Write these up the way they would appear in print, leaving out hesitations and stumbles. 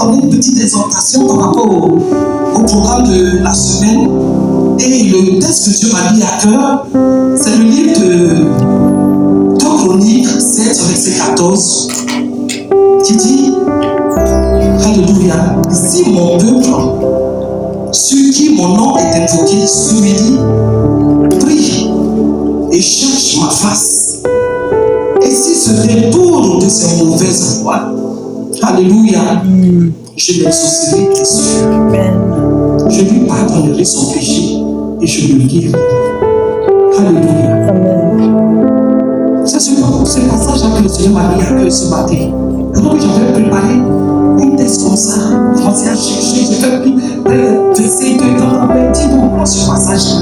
donner une petite exhortation par rapport au programme de la semaine. Et le texte que Dieu m'a mis à cœur, c'est le livre de 2 Chroniques 7, verset 14, qui dit, Alléluia, si mon peuple, sur qui mon nom est invoqué, s'humilie, prie et cherche ma face, et s'il se détourne de ses mauvaises voies, Alléluia, je l'exaucerai bien sûr. Je lui pardonnerai son péché et je le guérirai. Alléluia. C'est ce passage que le Seigneur m'a mis à cœur ce matin. Alors que j'avais préparé une thèse comme ça, commencé à chercher, j'ai fait verser deux temps, dit donc prends ce passage-là.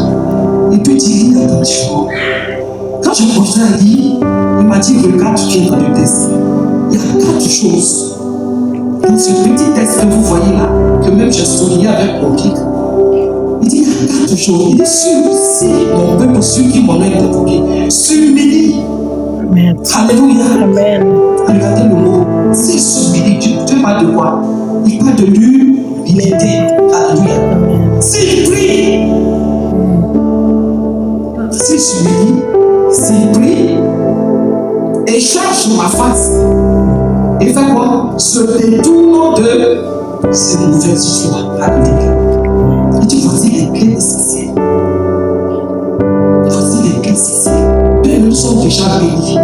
Et puis dis attentivement. Quand je commençais à lire, il m'a dit regarde bien dans le texte. Il y a 4 choses. Dans ce petit texte que vous voyez là, que même j'ai souligné avec mon pic, il dit il y a 4 choses. Il dit si mon peuple, celui qui m'en est invoqué, s'humilie. Alléluia. Amen. Regardez le mot. C'est s'humilie. Dieu parle de quoi? Il parle de l'humilité. Alléluia. S'il prie, s'il s'humilie, s'il prie et cherche ma face, et fait quoi? Se détourne de ses mauvaises voies. Alléluia. Il dit voici les clés essentielles. Voici les clés essentielles. Nous sommes déjà bénis.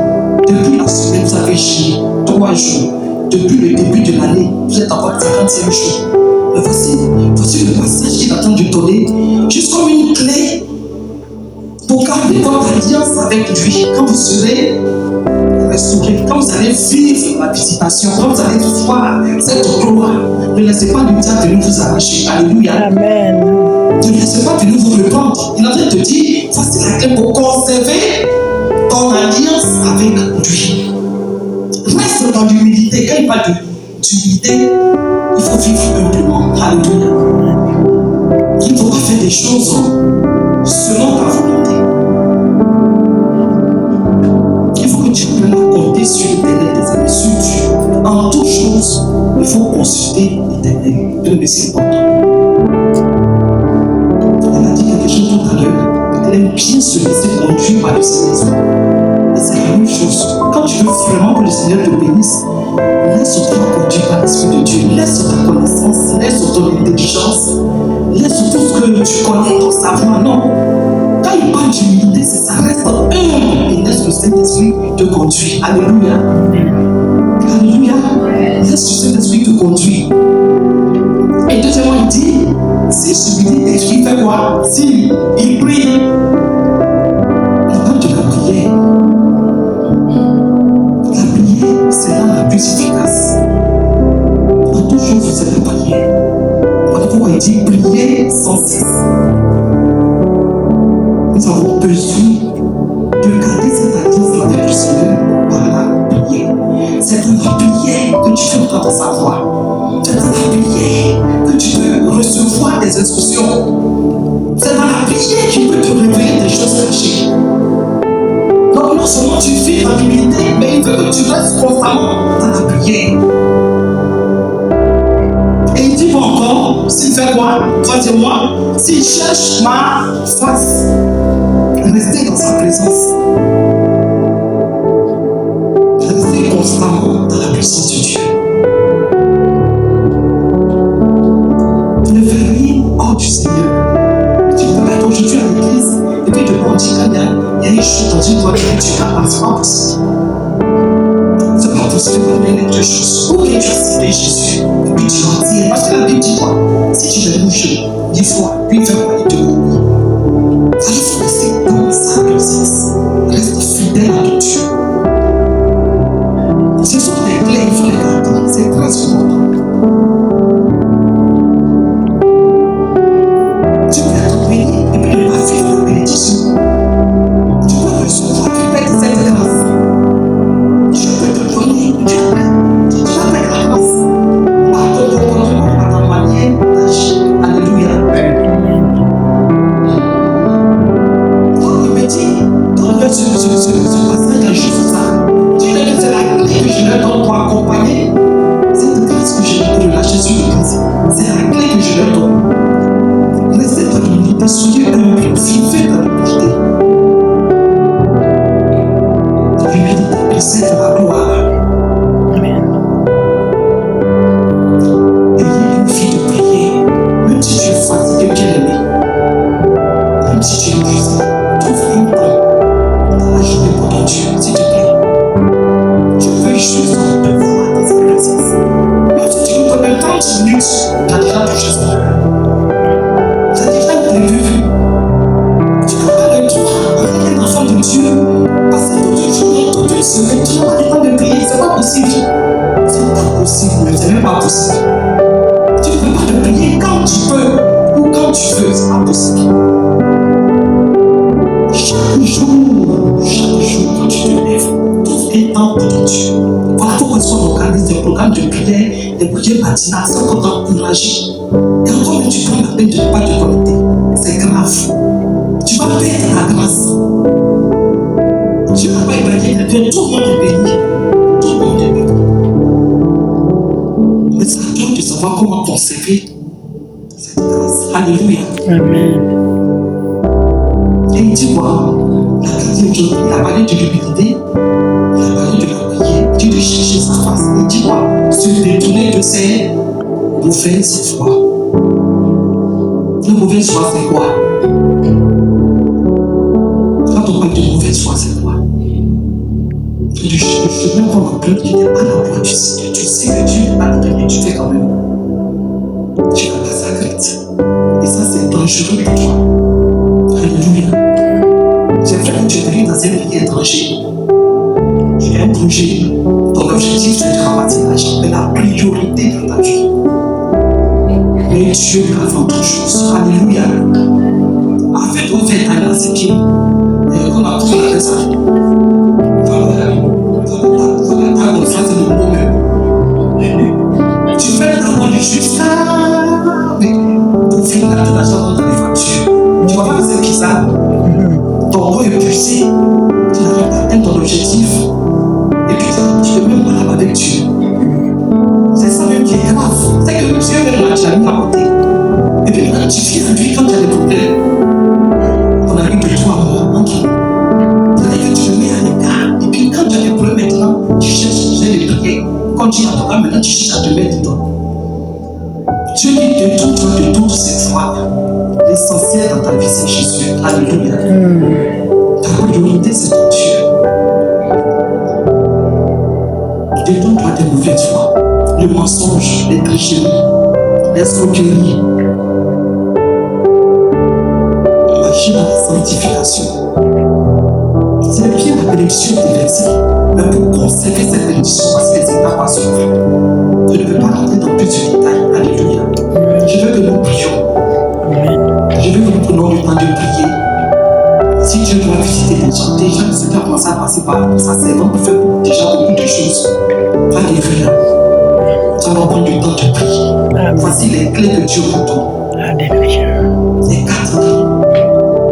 Depuis la semaine, vous avez chié 3 jours. Depuis le début de l'année, vous êtes encore 50e jour. Mais voici le passage qu'il attend de donner, juste comme une clé pour garder votre alliance avec lui. Quand vous serez restauré, quand vous allez vivre la visitation, quand vous allez voir cette gloire, ne laissez pas le diable venir vous arracher. Alléluia. Amen. Ne laissez pas venir vous reprendre. Il est en train de te dire, voici la clé pour conserver ton alliance avec lui. Reste dans l'humilité. Quand il parle d'humilité, il faut vivre humblement. Alléluia. Il ne faut pas faire des choses selon ta volonté. Il faut que tu apprennes à compter sur l'éternel des amis, sur Dieu. En toutes choses, il faut consulter l'éternel. Dieu c'est important. Elle a dit quelque chose tout à l'heure. Elle aime bien se laisser conduire par le Seigneur. Et c'est la même chose. Quand tu veux vraiment que le Seigneur te bénisse, laisse-toi conduire par l'Esprit de Dieu. Laisse ta connaissance, laisse ton intelligence, laisse tout ce que tu connais, ton savoir. Non. Quand il parle d'humilité, c'est ça. Reste humble et laisse le Saint-Esprit te conduire. Alléluia. Alléluia. Laisse le Saint-Esprit te conduire. Et deuxièmement, il dit, s'il s'humilie et qu'il fait quoi? S'il prie, il parle de la prière. La prière, c'est là la plus efficace. En toute chose, c'est la prière. Pourquoi il dit prier sans cesse? Nous avons besoin de garder cette alliance avec le Seigneur par la prière. C'est dans la prière que tu fais entendre sa voix. C'est dans la prière que tu peux recevoir des instructions. C'est dans la prière qu'il peut te révéler des choses cachées. Donc non seulement tu vis dans l'humilité, mais il veut que tu restes constamment dans la prière. Et il dit encore, s'il fait quoi? Troisièmement, s'il cherche ma face, restez dans sa présence. Restez constamment dans la présence de Dieu. Ne fais rien hors du Seigneur. Tu peux être aujourd'hui à l'église et puis te mentir quand il y a une chose dans une toilette et tu vas pas, c'est pas possible. C'est pas possible de donner les 2 choses. Ok, tu as cité Jésus et puis tu en tires. Parce que la Bible dit quoi? Si tu l'as bouché 10 fois, puis il fait quoi? Il te coupe. Alors il faut rester dans sa présence. Reste fidèle à Dieu. Ce sont des clés, il faut les garder. C'est très important. Tu peux être béni et puis ne pas vivre la bénédiction. Tu peux recevoir, tu peux être cette grâce. Je peux te donner, tu as la grâce. Par ton comportement, par ta manière d'agir. Alléluia. Donc il me dit, dans ce passage de Jésus, c'est la clé que je leur donne pour accompagner cette grâce que j'ai de lâcher sur juste de voir dans sa présence. Même si tu nous donnes 30 minutes, tu as déjà touché son cœur. Tu as déjà prévu. Tu ne peux pas le droit avec un enfant de Dieu, passer toute une journée, toute une semaine, tu n'as pas le temps de prier, c'est pas possible. C'est pas possible, mais c'est même pas possible. Tu ne peux pas te prier quand tu peux ou quand tu veux, c'est pas possible. Chaque jour, quand tu te lèves, trouve un temps pour ton Dieu. Voilà pourquoi on organise des programmes de prière, des prières matinales, c'est pour t'encourager. Et encore, tu prends la peine de ne pas te connecter. C'est grave. Tu vas perdre la grâce. Tu ne vas pas évaluer Dieu, tout le monde est béni. Tout le monde est béni. Mais c'est à toi de savoir comment conserver cette grâce. Alléluia. Amen. Et il dit quoi? Il a parlé de l'humilité, il a parlé de la prière, il dit de chercher sa face. Il dit quoi? Se détourner de ses mauvaises voies. Une mauvaise foi, c'est quoi? Quand on parle de mauvaise foi, c'est quoi? Le chemin qu'on emprunte, tu n'es pas la voie du Seigneur. Tu sais que Dieu n'est pas le dernier, tu fais quand même. Tu n'as pas sa grâce. Et ça, c'est dangereux pour toi. Alléluia. C'est vrai que tu es dans un pays étranger. Tu as un projet. Ton objectif, c'est de ramasser l'argent. Mais la priorité dans ta vie. Mais Dieu avant toute chose. Alléluia. Avec vos vêtements dans ses pieds. Et on a pris la ça. Voilà, ça c'est le mot même. Tu fais d'abord du juste. Mais pour finir l'argent dans les voitures. Tu vas pas c'est bizarre. Ton corps est poussé, tu n'arrives pas à atteindre ton objectif, et puis tu ne peux même pas là avec Dieu. C'est ça même qui est grave. C'est que Dieu même là, tu l'as mis à côté. Et puis maintenant, tu viens à lui quand tu as des problèmes. On arrive de toi à moi, ok. C'est-à-dire que tu le mets à l'écart, et puis quand tu as des problèmes maintenant, tu cherches de prier. Quand tu as ton âme, maintenant tu cherches à te mettre dedans. Dieu dit de toute cette foi. L'essentiel dans ta vie, c'est Jésus. Alléluia. Ta priorité, c'est ton Dieu. Détourne-toi des mauvaises foi, le mensonge, les tricheries, l'escroquerie. Marche dans la sanctification. C'est bien la bénédiction des versets, mais pour conserver cette bénédiction, parce que les étapes à suivre, je ne peux pas rentrer dans plus de détails. Alléluia. Je veux que nous prions. Je veux que nous prenions le temps de prier. Si Dieu doit visiter les gens, déjà le Seigneur commence à passer par sa servante pour faire déjà beaucoup de choses. Alléluia. Nous allons prendre le temps de prier. Voici les clés de Dieu pour toi. Alléluia. Les 4 clés.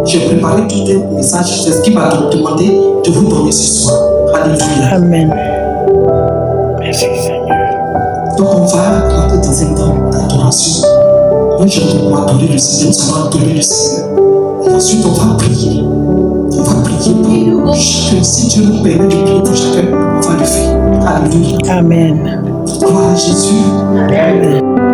J'ai préparé tout un message. C'est ce qui va te demander de vous donner ce soir. Alléluia. Amen. Merci Seigneur. Donc on va rentrer dans un temps d'adoration. Moi, je vais adorer le Seigneur, nous allons adorer le Seigneur. Et ensuite, on va prier. On va prier pour chacun. Si Dieu nous permet de prier pour chacun, on va le faire. Alléluia. Amen. Gloire à Jésus. Amen.